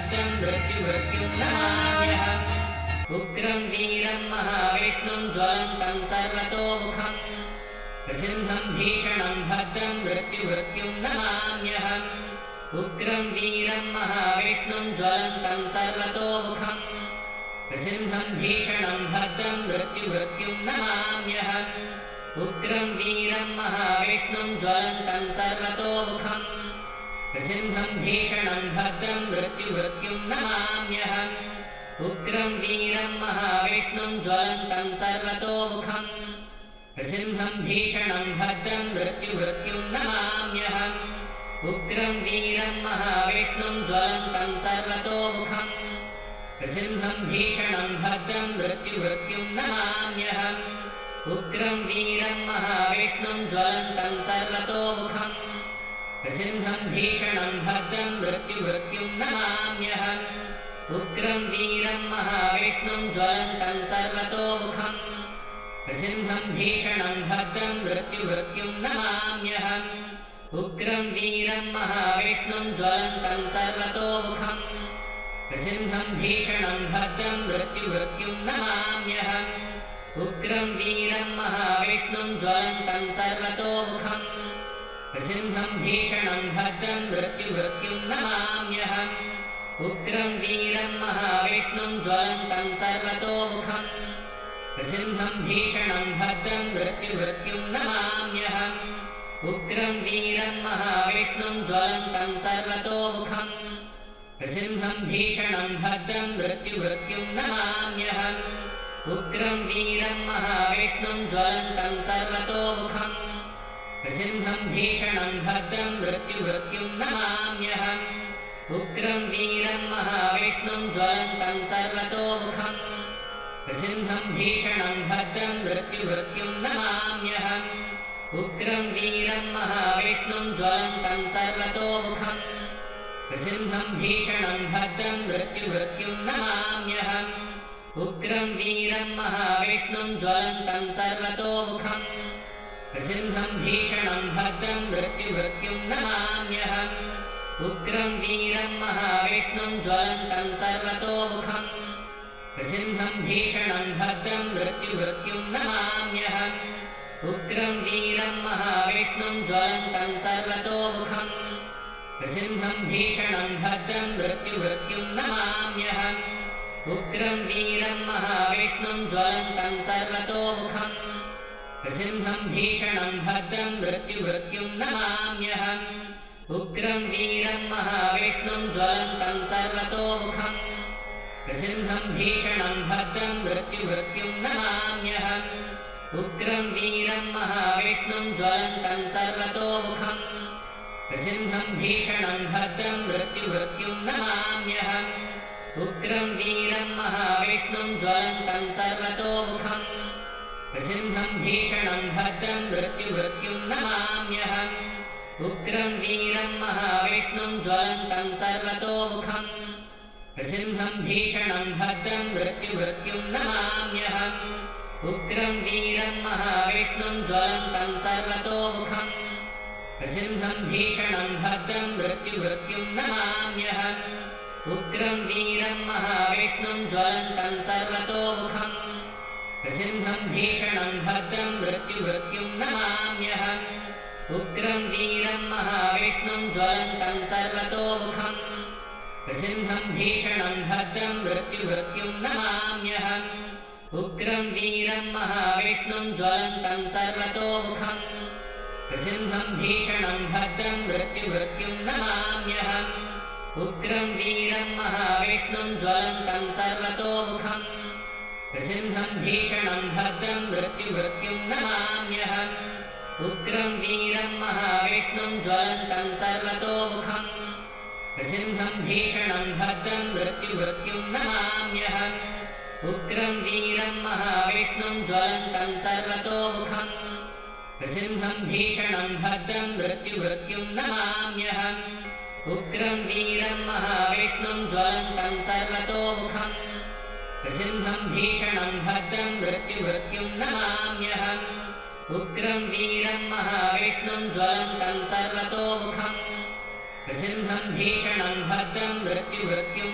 भद्रं मृत्युभृत्युं नमाम्यहम् उग्रं वीरं महाविष्णुं ज्वलन्तं सर्वतोमुखम् नृसिंहं भीषणं भद्रं मृत्युभृत्युं नमाम्यहम् उग्रं वीरं महाविष्णुं ज्वलन्तं सर्वतोमुखम् नृसिंहं भीषणं भद्रं मृत्युभृत्युं नमाम्यहम् उग्रं वीरं महाविष्णुं ज्वलन्तं सर्वतोमुखम् नृसिंहं भीषणं भद्रं मृत्युभृत्युं नमाम्यहम् उग्रं वीरं महाविष्णुं ज्वलन्तं सर्वतोमुखम् नृसिंहं भीषणं भद्रं मृत्युभृत्युं नमाम्यहम् उग्रं वीरं महाविष्णुं ज्वलन्तं सर्वतोमुखम् नृसिंहं भीषणं भद्रं मृत्युभृत्युं नमाम्यहम् उग्रं वीरं महाविष्णुं ज्वलन्तं सर्वतोमुखम् नृसिंहं भीषणं भद्रं मृत्युभृत्युं नमाम्यहम् उग्रं वीरं महाविष्णुं ज्वलन्तं सर्वतोमुखम् नृसिंहं भीषणं भद्रं मृत्युभृत्युं नमाम्यहम् उग्रं वीरं महाविष्णुं ज्वलन्तं सर्वतोमुखम् नृसिंहं भीषणं भद्रं मृत्युभृत्युं नमाम्यहम् उग्रं वीरं महाविष्णुं ज्वलन्तं सर्वतोमुखम् नृसिंहं भीषणं भद्रं मृत्युभृत्युं नमाम्यहम् उग्रं वीरं महाविष्णुं ज्वलन्तं सर्वतोमुखम् नृसिंहं भीषणं भद्रं मृत्युभृत्युं नमाम्यहम् उग्रं वीरं महाविष्णुं ज्वलन्तं सर्वतोमुखम् नृसिंहं भीषणं भद्रं मृत्युभृत्युं नमाम्यहम् उग्रं वीरं महाविष्णुं ज्वलन्तं सर्वतोमुखम् नृसिंहं भीषणं भद्रं मृत्युभृत्युं नमाम्यहम् उग्रं वीरं महाविष्णुं ज्वलन्तं सर्वतोमुखम् नृसिंहं भीषणं भद्रं मृत्युभृत्युं नमाम्यहम् उग्रं वीरं महाविष्णुं ज्वलन्तं सर्वतोमुखम् नृसिंहं भीषणं भद्रं मृत्युभृत्युं नमाम्यहम् उग्रं वीरं महाविष्णुं ज्वलन्तं सर्वतोमुखम् नृसिंहं भीषणं भद्रं मृत्युभृत्युं नमाम्यहम् उग्रं वीरं महाविष्णुं ज्वलन्तं सर्वतोमुखम् नृसिंहं भीषणं भद्रं मृत्युभृत्युं नमाम्यहम् उग्रं वीरं महाविष्णुं ज्वलन्तं सर्वतोमुखम् नृसिंहं भीषणं भद्रं मृत्युभृत्युं नमाम्यहम् उग्रं वीरं महाविष्णुं ज्वलन्तं सर्वतोमुखम् नृसिंहं भीषणं भद्रं मृत्युभृत्युं नमाम्यहम् उग्रं वीरं महाविष्णुं ज्वलन्तं सर्वतोमुखम् नृसिंहं भीषणं भद्रं मृत्युभृत्युं नमाम्यहम् उग्रं वीरं महाविष्णुं ज्वलन्तं सर्वतोमुखम् नृसिंहं भीषणं भद्रं मृत्युभृत्युं नमाम्यहम् उग्रं वीरं महाविष्णुं ज्वलन्तं सर्वतोमुखम् नृसिंहं भीषणं भद्रं मृत्युभृत्युं नमाम्यहम् उग्रं वीरं महाविष्णुं ज्वलन्तं सर्वतोमुखम् नृसिंहं भीषणं भद्रं मृत्युभृत्युं नमाम्यहम् उग्रं वीरं महाविष्णुं ज्वलन्तं सर्वतोमुखम् नृसिंहं भीषणं भद्रं मृत्युभृत्युं नमाम्यहम् उग्रं वीरं महाविष्णुं ज्वलन्तं सर्वतोमुखम् नृसिंहं भीषणं भद्रं मृत्युभृत्युं नमाम्यहम् उग्रं वीरं महाविष्णुं ज्वलन्तं सर्वतोमुखम् नृसिंहं भीषणं भद्रं मृत्युभृत्युं नमाम्यहम् उग्रं वीरं महाविष्णुं ज्वलन्तं सर्वतोमुखम् नृसिंहं भीषणं भद्रं मृत्युभृत्युं नमाम्यहम् उग्रं वीरं महाविष्णुं ज्वलन्तं सर्वतोमुखम् नृसिंहं भीषणं भद्रं मृत्युभृत्युं नमाम्यहम् उग्रं वीरं महाविष्णुं ज्वलन्तं सर्वतोमुखम् नृसिंहं भीषणं भद्रं मृत्युभृत्युं नमाम्यहम् उग्रं वीरं महाविष्णुं ज्वलन्तं सर्वतोमुखम् नृसिंहं भीषणं भद्रं मृत्युभृत्युं नमाम्यहम् उग्रं वीरं महाविष्णुं ज्वलन्तं सर्वतोमुखम् नृसिंहं भीषणं भद्रं मृत्युभृत्युं नमाम्यहम् उग्रं वीरं महाविष्णुं ज्वलन्तं सर्वतोमुखम् नृसिंहं भीषणं भद्रं मृत्युभृत्युं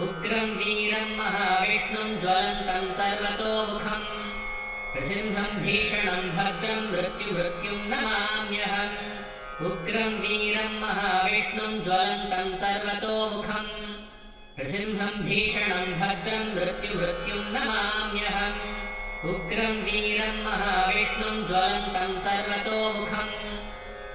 उग्रं वीरं महाविष्णुं ज्वलन्तं सर्वतोमुखम् नृसिंहं भीषणं भद्रं मृत्युभृत्युं नमाम्यहम् उग्रं वीरं महाविष्णुं ज्वलन्तं सर्वतोमुखम् नृसिंहं भीषणं भद्रं मृत्युभृत्युं नमाम्यहम् उग्रं वीरं महाविष्णुं ज्वलन्तं सर्वतोमुखम्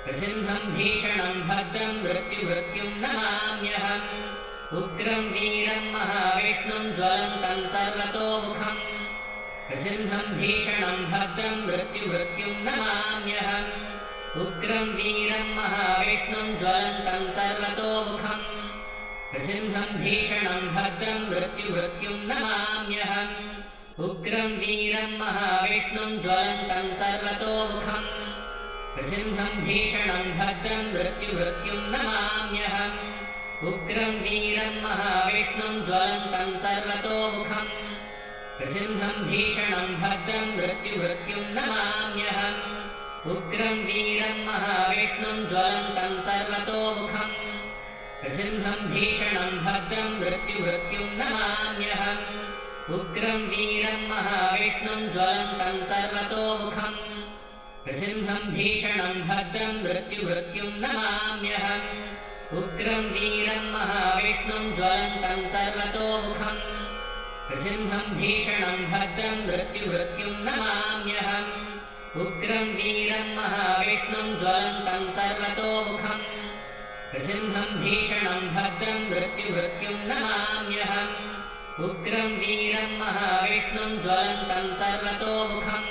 नृसिंहं भीषणं भद्रं मृत्युभृत्युं नमाम्यहम् उग्रं वीरं महाविष्णुं ज्वलन्तं सर्वतोमुखम् नृसिंहं भीषणं भद्रं मृत्युभृत्युं नमाम्यहम् उग्रं वीरं महाविष्णुं ज्वलन्तं सर्वतोमुखम् नृसिंहं भीषणं भद्रं मृत्युभृत्युं नमाम्यहम् उग्रं वीरं महाविष्णुं ज्वलन्तं सर्वतोमुखम् नृसिंहं भीषणं भद्रं मृत्युभृत्युं नमाम्यहम् उग्रं वीरं महाविष्णुं ज्वलन्तं सर्वतोमुखम् नृसिंहं भीषणं भद्रं मृत्युभृत्युं नमाम्यहम् उग्रं वीरं महाविष्णुं ज्वलन्तं सर्वतोमुखम् नृसिंहं भीषणं भद्रं मृत्युभृत्युं नमाम्यहम् उग्रं वीरं महाविष्णुं ज्वलन्तं सर्वतोमुखम् नृसिंहं भीषणं भद्रं मृत्युभृत्युं नमाम्यहम् उग्रं वीरं महाविष्णुं ज्वलन्तं सर्वतोमुखम् नृसिंहं भीषणं भद्रं मृत्युभृत्युं नमाम्यहम् उग्रं वीरं महाविष्णुं ज्वलन्तं सर्वतोमुखम् नृसिंहं भीषणं भद्रं मृत्युभृत्युं नमाम्यहम् उग्रं वीरं महाविष्णुं ज्वलन्तं सर्वतोमुखम्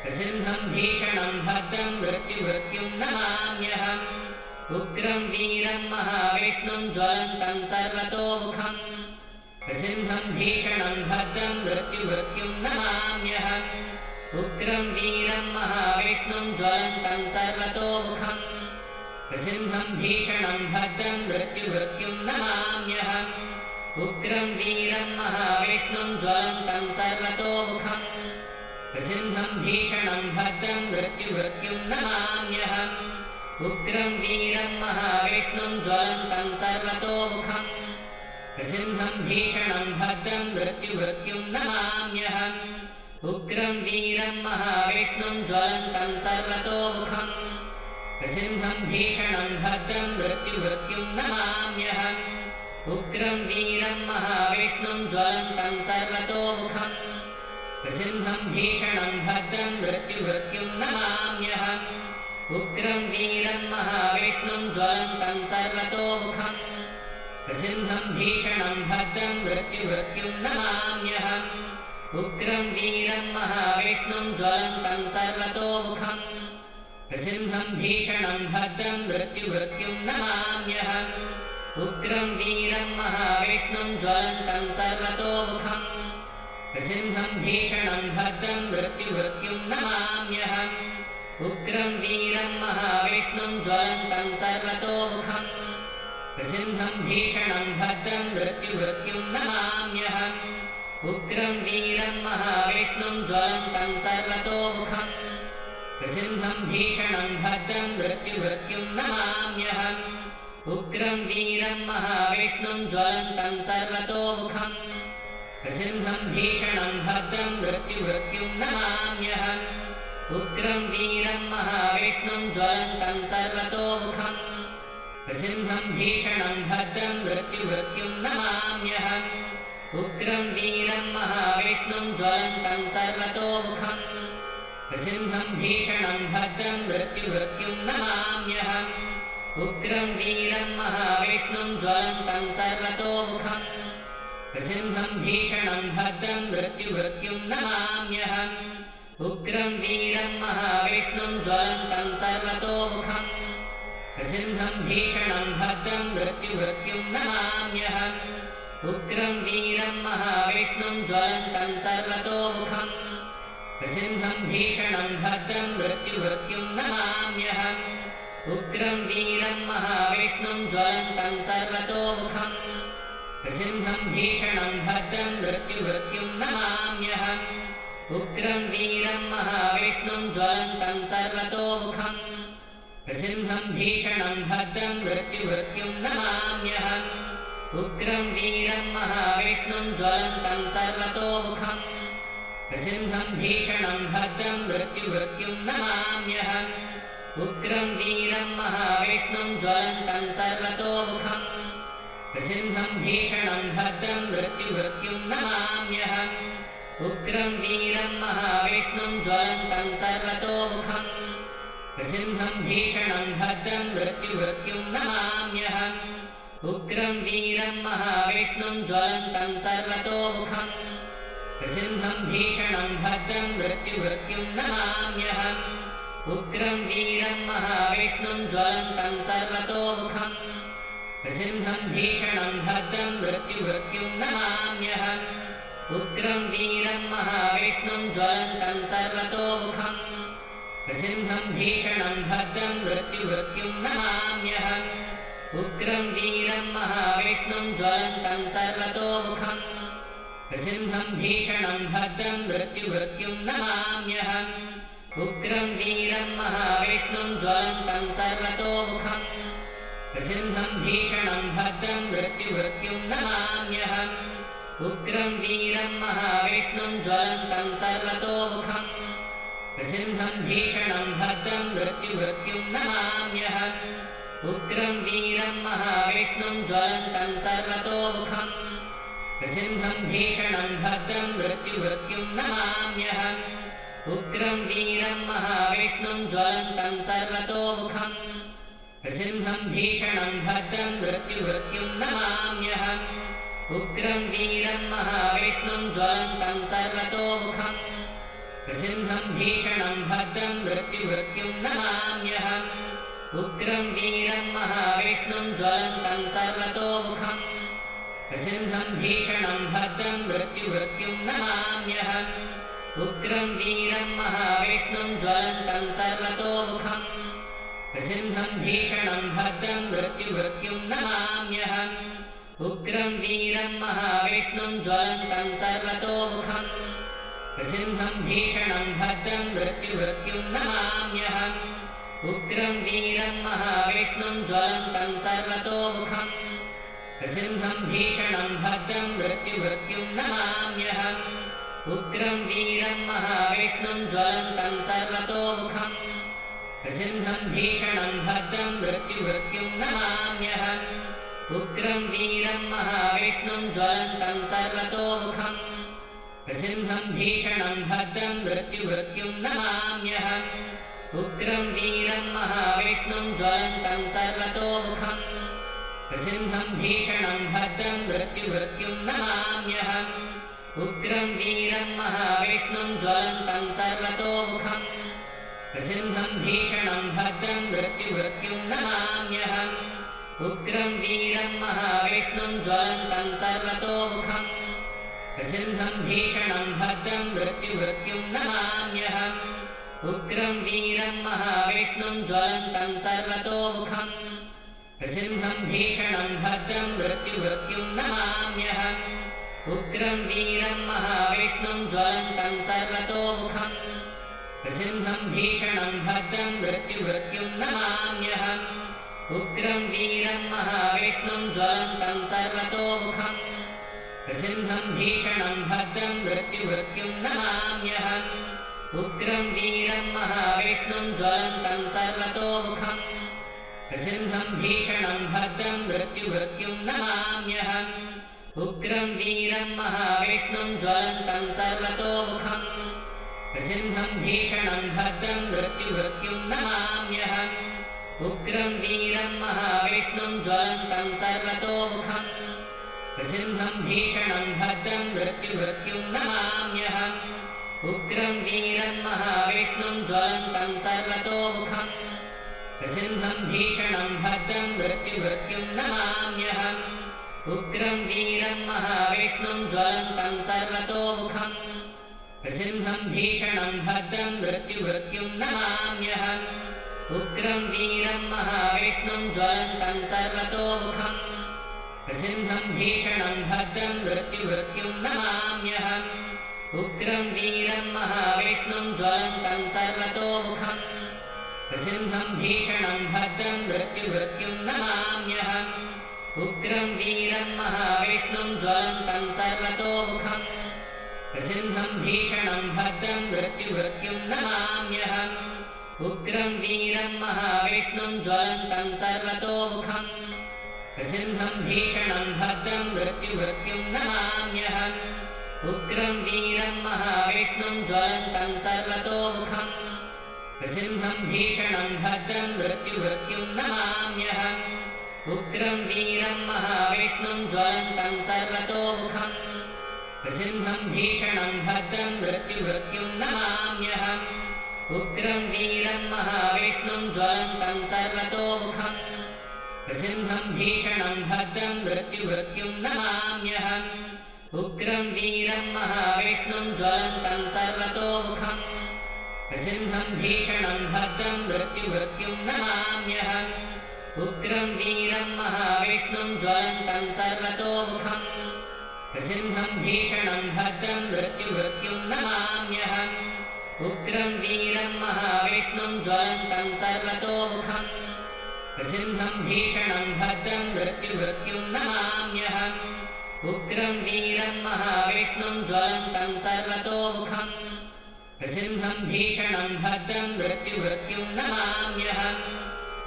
नृसिंहं भीषणं भद्रं मृत्युभृत्युं नमाम्यहम् उग्रं वीरं महाविष्णुं ज्वलन्तं सर्वतोमुखम् नृसिंहं भीषणं भद्रं मृत्युभृत्युं नमाम्यहम् उग्रं वीरं महाविष्णुं ज्वलन्तं सर्वतोमुखम् नृसिंहं भीषणं भद्रं मृत्युभृत्युं नमाम्यहम् उग्रं वीरं महाविष्णुं ज्वलन्तं सर्वतोमुखम् नृसिंहं भीषणं भद्रं मृत्युभृत्युं नमाम्यहम् उग्रं वीरं महाविष्णुं ज्वलन्तं सर्वतोमुखम् नृसिंहं भीषणं भद्रं मृत्युभृत्युं नमाम्यहम् उग्रं वीरं महाविष्णुं ज्वलन्तं सर्वतोमुखम् नृसिंहं भीषणं भद्रं मृत्युभृत्युं नमाम्यहम् उग्रं वीरं महाविष्णुं ज्वलन्तं सर्वतोमुखम् नृसिंहं भीषणं भद्रं मृत्युभृत्युं नमाम्यहम् उग्रं वीरं महाविष्णुं ज्वलन्तं सर्वतोमुखम् नृसिंहं भीषणं भद्रं मृत्युभृत्युं नमाम्यहम् उग्रं वीरं महाविष्णुं ज्वलन्तं सर्वतोमुखम् नृसिंहं भीषणं भद्रं मृत्युभृत्युं नमाम्यहम् उग्रं वीरं महाविष्णुं ज्वलन्तं सर्वतोमुखम् नृसिंहं भीषणं भद्रं मृत्युभृत्युं नमाम्यहम् उग्रं वीरं महाविष्णुं ज्वलन्तं सर्वतोमुखम् नृसिंहं भीषणं भद्रं मृत्युभृत्युं नमाम्यहम् उग्रं वीरं महाविष्णुं ज्वलन्तं सर्वतोमुखम् नृसिंहं भीषणं भद्रं मृत्युभृत्युं नमाम्यहम् उग्रं वीरं महाविष्णुं ज्वलन्तं सर्वतोमुखम् नृसिंहं भीषणं भद्रं मृत्युभृत्युं नमाम्यहम् उग्रं वीरं महाविष्णुं ज्वलन्तं सर्वतोमुखम् नृसिंहं भीषणं भद्रं मृत्युभृत्युं नमाम्यहम् उग्रं वीरं महाविष्णुं ज्वलन्तं सर्वतोमुखम् नृसिंहं भीषणं भद्रं मृत्युभृत्युं नमाम्यहम् उग्रं वीरं महाविष्णुं ज्वलन्तं सर्वतोमुखम् नृसिंहं भीषणं भद्रं मृत्युभृत्युं नमाम्यहम् उग्रं वीरं महाविष्णुं ज्वलन्तं सर्वतोमुखम् नृसिंहं भीषणं भद्रं मृत्युभृत्युं नमाम्यहम् उग्रं वीरं महाविष्णुं ज्वलन्तं सर्वतोमुखम् नृसिंहं भीषणं भद्रं मृत्युभृत्युं नमाम्यहम् उग्रं वीरं महाविष्णुं ज्वलन्तं सर्वतोमुखम् नृसिंहं भीषणं भद्रं मृत्युभृत्युं नमाम्यहम् उग्रं वीरं महाविष्णुं ज्वलन्तं सर्वतोमुखम् नृसिंहं भीषणं भद्रं मृत्युभृत्युं नमाम्यहम् उग्रं वीरं महाविष्णुं ज्वलन्तं सर्वतोमुखम् नृसिंहं भीषणं भद्रं मृत्युभृत्युं नमाम्यहम् उग्रं वीरं महाविष्णुं ज्वलन्तं सर्वतोमुखम् नृसिंहं भीषणं भद्रं मृत्युभृत्युं नमाम्यहम् उग्रं वीरं महाविष्णुं ज्वलन्तं सर्वतोमुखम् नृसिंहं भीषणं भद्रं मृत्युभृत्युं नमाम्यहम् उग्रं वीरं महाविष्णुं ज्वलन्तं सर्वतोमुखम् नृसिंहं भीषणं भद्रं मृत्युभृत्युं नमाम्यहम् उग्रं वीरं महाविष्णुं ज्वलन्तं सर्वतोमुखम् नृसिंहं भीषणं भद्रं मृत्युभृत्युं नमाम्यहम् उग्रं वीरं महाविष्णुं ज्वलन्तं सर्वतोमुखम् नृसिंहं भीषणं भद्रं मृत्युभृत्युं नमाम्यहम् उग्रं वीरं महाविष्णुं ज्वलन्तं सर्वतोमुखम् नृसिंहं भीषणं भद्रं मृत्युभृत्युं नमाम्यहम् उग्रं वीरं महाविष्णुं ज्वलन्तं सर्वतोमुखम् नृसिंहं भीषणं भद्रं मृत्युभृत्युं नमाम्यहम् उग्रं वीरं महाविष्णुं ज्वलन्तं सर्वतोमुखम् नृसिंहं भीषणं भद्रं मृत्युभृत्युं नमाम्यहम् उग्रं वीरं महाविष्णुं ज्वलन्तं सर्वतोमुखम् नृसिंहं भीषणं भद्रं मृत्युभृत्युं नमाम्यहम् उग्रं वीरं महाविष्णुं ज्वलन्तं सर्वतोमुखम् नृसिंहं भीषणं भद्रं मृत्युभृत्युं नमाम्यहम् उग्रं वीरं महाविष्णुं ज्वलन्तं सर्वतोमुखम् नृसिंहं भीषणं भद्रं मृत्युभृत्युं नमाम्यहम् उग्रं वीरं महाविष्णुं ज्वलन्तं सर्वतोमुखम् नृसिंहं भीषणं भद्रं मृत्युभृत्युं नमाम्यहम् उग्रं वीरं महाविष्णुं ज्वलन्तं सर्वतोमुखम् नृसिंहं भीषणं भद्रं मृत्युभृत्युं नमाम्यहम् उग्रं वीरं महाविष्णुं ज्वलन्तं सर्वतोमुखम् नृसिंहं भीषणं भद्रं मृत्युभृत्युं नमाम्यहम् उग्रं वीरं महाविष्णुं ज्वलन्तं सर्वतोमुखम् नृसिंहं भीषणं भद्रं मृत्युभृत्युं नमाम्यहम् उग्रं वीरं महाविष्णुं ज्वलन्तं सर्वतोमुखम् नृसिंहं भीषणं भद्रं मृत्युभृत्युं नमाम्यहम् उग्रं वीरं महाविष्णुं ज्वलन्तं सर्वतोमुखम् नृसिंहं भीषणं भद्रं मृत्युभृत्युं नमाम्यहम् उग्रं वीरं महाविष्णुं ज्वलन्तं सर्वतोमुखम् नृसिंहं भीषणं भद्रं मृत्युभृत्युं नमाम्यहम् उग्रं वीरं महाविष्णुं ज्वलन्तं सर्वतोमुखम् नृसिंहं भीषणं भद्रं मृत्युभृत्युं नमाम्यहम् उग्रं वीरं महाविष्णुं ज्वलन्तं सर्वतोमुखम् नृसिंहं भीषणं भद्रं मृत्युभृत्युं नमाम्यहम् उग्रं वीरं महाविष्णुं ज्वलन्तं सर्वतोमुखम् नृसिंहं भीषणं भद्रं मृत्युभृत्युं नमाम्यहम् उग्रं वीरं महाविष्णुं ज्वलन्तं सर्वतोमुखम् नृसिंहं भीषणं भद्रं मृत्युभृत्युं नमाम्यहम् उग्रं वीरं महाविष्णुं ज्वलन्तं सर्वतोमुखम् नृसिंहं भीषणं भद्रं मृत्युभृत्युं नमाम्यहम् उग्रं वीरं महाविष्णुं ज्वलन्तं सर्वतोमुखम् नृसिंहं भीषणं भद्रं मृत्युभृत्युं नमाम्यहम् उग्रं वीरं महाविष्णुं ज्वलन्तं सर्वतोमुखम् नृसिंहं भीषणं भद्रं मृत्युभृत्युं नमाम्यहम् उग्रं वीरं महाविष्णुं ज्वलन्तं सर्वतोमुखम् नृसिंहं भीषणं भद्रं मृत्युभृत्युं नमाम्यहम् उग्रं वीरं महाविष्णुं ज्वलन्तं सर्वतोमुखम् नृसिंहं भीषणं भद्रं मृत्युभृत्युं नमाम्यहम् उग्रं वीरं महाविष्णुं ज्वलन्तं सर्वतोमुखम् नृसिंहं भीषणं भद्रं मृत्युभृत्युं नमाम्यहम् उग्रं वीरं महाविष्णुं ज्वलन्तं सर्वतोमुखम् नृसिंहं भीषणं भद्रं मृत्युभृत्युं नमाम्यहम् उग्रं वीरं महाविष्णुं ज्वलन्तं सर्वतोमुखम् नृसिंहं भीषणं भद्रं मृत्युभृत्युं नमाम्यहम् उग्रं वीरं महाविष्णुं ज्वलन्तं सर्वतोमुखम् नृसिंहं भीषणं भद्रं मृत्युभृत्युं नमाम्यहम् उग्रं वीरं महाविष्णुं ज्वलन्तं सर्वतोमुखम् नृसिंहं भीषणं भद्रं मृत्युभृत्युं नमाम्यहम् उग्रं वीरं महाविष्णुं ज्वलन्तं सर्वतोमुखम् नृसिंहं भीषणं भद्रं मृत्युभृत्युं नमाम्यहम् उग्रं वीरं महाविष्णुं ज्वलन्तं सर्वतोमुखम् नृसिंहं भीषणं भद्रं मृत्युभृत्युं नमाम्यहम् उग्रं वीरं महाविष्णुं ज्वलन्तं सर्वतोमुखम् नृसिंहं भीषणं भद्रं मृत्युभृत्युं नमाम्यहम् उग्रं वीरं महाविष्णुं ज्वलन्तं सर्वतोमुखम् नृसिंहं भीषणं भद्रं मृत्युभृत्युं नमाम्यहम् उग्रं वीरं महाविष्णुं ज्वलन्तं सर्वतोमुखम् नृसिंहं भीषणं भद्रं मृत्युभृत्युं नमाम्यहम् उग्रं वीरं महाविष्णुं ज्वलन्तं सर्वतोमुखम् नृसिंहं भीषणं भद्रं मृत्युभृत्युं नमाम्यहम् उग्रं वीरं महाविष्णुं ज्वलन्तं सर्वतोमुखम् नृसिंहं भीषणं भद्रं मृत्युभृत्युं नमाम्यहम्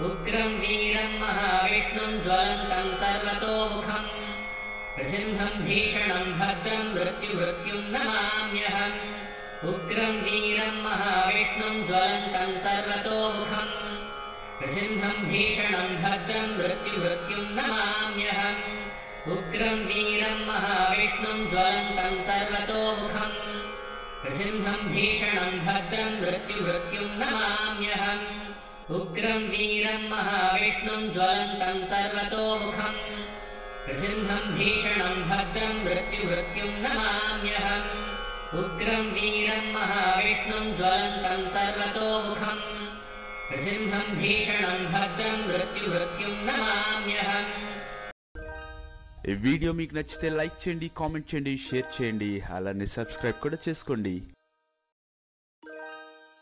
उग्रं वीरं महाविष्णुं ज्वलन्तं सर्वतोमुखम् नृसिंहं भीषणं भद्रं मृत्युभृत्युं नमाम्यहम् उग्रं वीरं महाविष्णुं ज्वलन्तं सर्वतोमुखम् नृसिंहं भीषणं भद्रं मृत्युभृत्युं नमाम्यहम् उग्रं वीरं महाविष्णुं ज्वलन्तं सर्वतोमुखम् नृसिंहं भीषणं भद्रं मृत्युभृत्युं नमाम्यहम् उग्रं वीरं महाविष्णुं ज्वलन्तं सर्वतोमुखम् नृसिंहं भीषणं भद्रं मृत्युभृत्युं नमाम्यहम् उग्रं वीरं महाविष्णुं ज्वलन्तं सर्वतोमुखम् नृसिंहं भीषणं भद्रं मृत्युभृत्युं नमाम्यहम्। ఈ వీడియో మీకు నచ్చితే లైక్ చేయండి, కామెంట్ చేయండి, షేర్ చేయండి, అలానే సబ్స్క్రైబ్ కూడా చేసుకోండి।